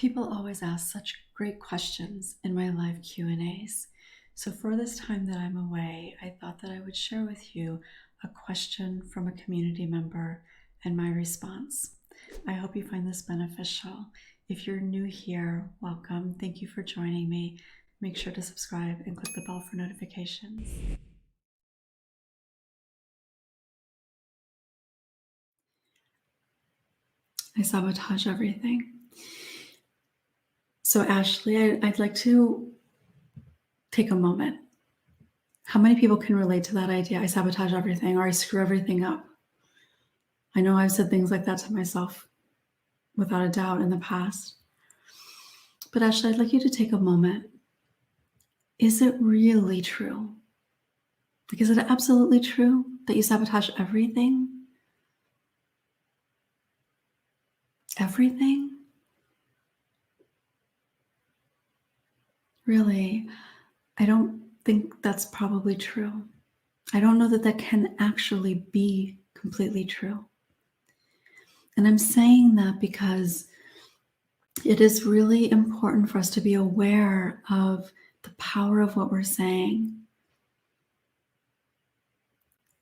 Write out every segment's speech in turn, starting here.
People always ask such great questions in my live Q&As. So for this time that I'm away, I thought that I would share with you a question from a community member and my response. I hope you find this beneficial. If you're new here, welcome. Thank you for joining me. Make sure to subscribe and click the bell for notifications. I sabotage everything. So Ashley, I'd like to take a moment. How many people can relate to that idea? I sabotage everything, or I screw everything up. I know I've said things like that to myself without a doubt in the past. But Ashley, I'd like you to take a moment. Is it really true? Like, is it absolutely true that you sabotage everything? Everything? Really, I don't think that's probably true. I don't know that that can actually be completely true. And I'm saying that because it is really important for us to be aware of the power of what we're saying.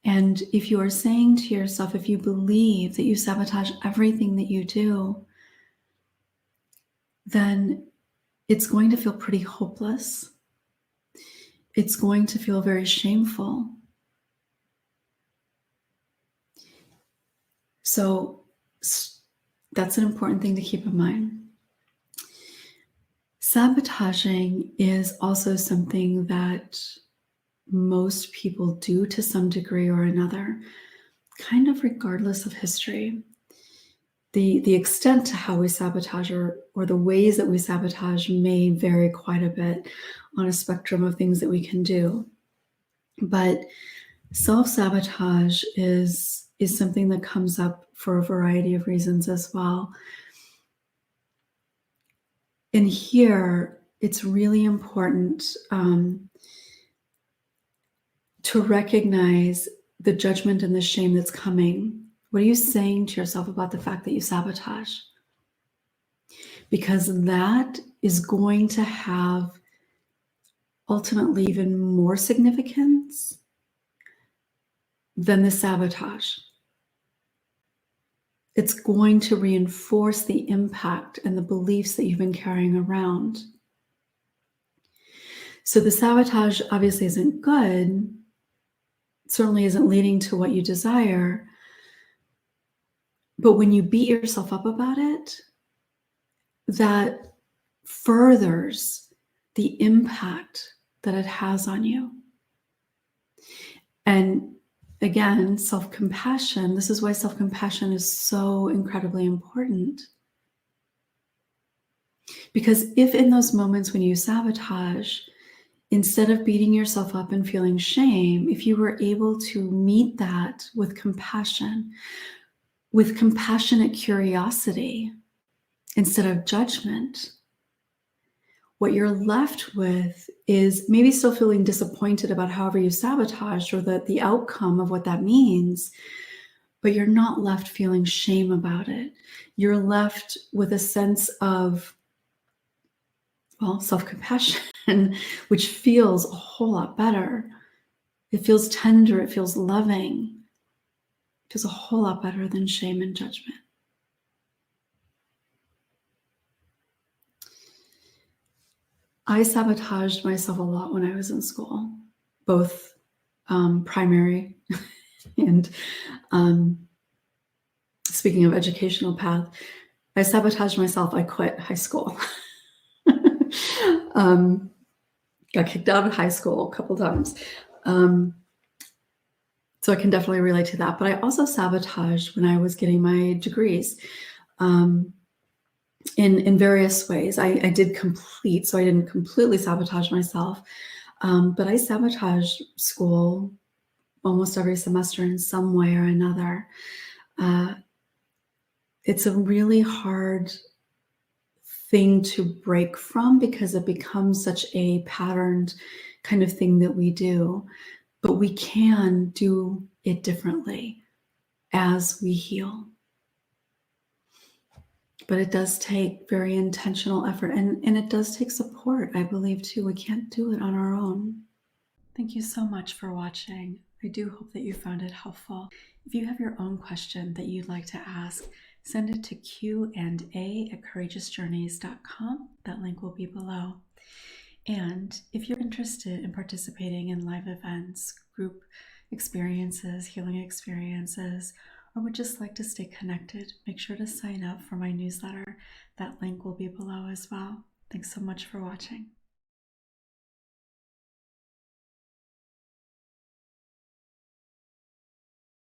And if you are saying to yourself, if you believe that you sabotage everything that you do, then it's going to feel pretty hopeless. It's going to feel very shameful. So that's an important thing to keep in mind. Sabotaging is also something that most people do to some degree or another, kind of regardless of history. The extent to how we sabotage or the ways that we sabotage may vary quite a bit on a spectrum of things that we can do. But self-sabotage is something that comes up for a variety of reasons as well. And here, it's really important to recognize the judgment and the shame that's coming. What are you saying to yourself about the fact that you sabotage? Because that is going to have ultimately even more significance than the sabotage. It's going to reinforce the impact and the beliefs that you've been carrying around. So the sabotage obviously isn't good, certainly isn't leading to what you desire. But when you beat yourself up about it, that furthers the impact that it has on you. And again, self-compassion, this is why self-compassion is so incredibly important. Because if in those moments when you sabotage, instead of beating yourself up and feeling shame, if you were able to meet that with compassion, with compassionate curiosity, instead of judgment, what you're left with is maybe still feeling disappointed about however you sabotaged or the outcome of what that means, but you're not left feeling shame about it. You're left with a sense of, well, self-compassion, which feels a whole lot better. It feels tender, it feels loving. It feels a whole lot better than shame and judgment. I sabotaged myself a lot when I was in school, both primary and speaking of educational path, I sabotaged myself. I quit high school. Got kicked out of high school a couple times. So I can definitely relate to that. But I also sabotaged when I was getting my degrees. In various ways. I did complete, so I didn't completely sabotage myself, but I sabotaged school almost every semester in some way or another. It's a really hard thing to break from because it becomes such a patterned kind of thing that we do, but we can do it differently as we heal. But it does take very intentional effort, and it does take support, I believe, too. We can't do it on our own. Thank you so much for watching. I do hope that you found it helpful. If you have your own question that you'd like to ask, send it to q&a@courageousjourneys.com. That link will be below. And if you're interested in participating in live events, group experiences, healing experiences, or would just like to stay connected, make sure to sign up for my newsletter. That link will be below as well. Thanks so much for watching.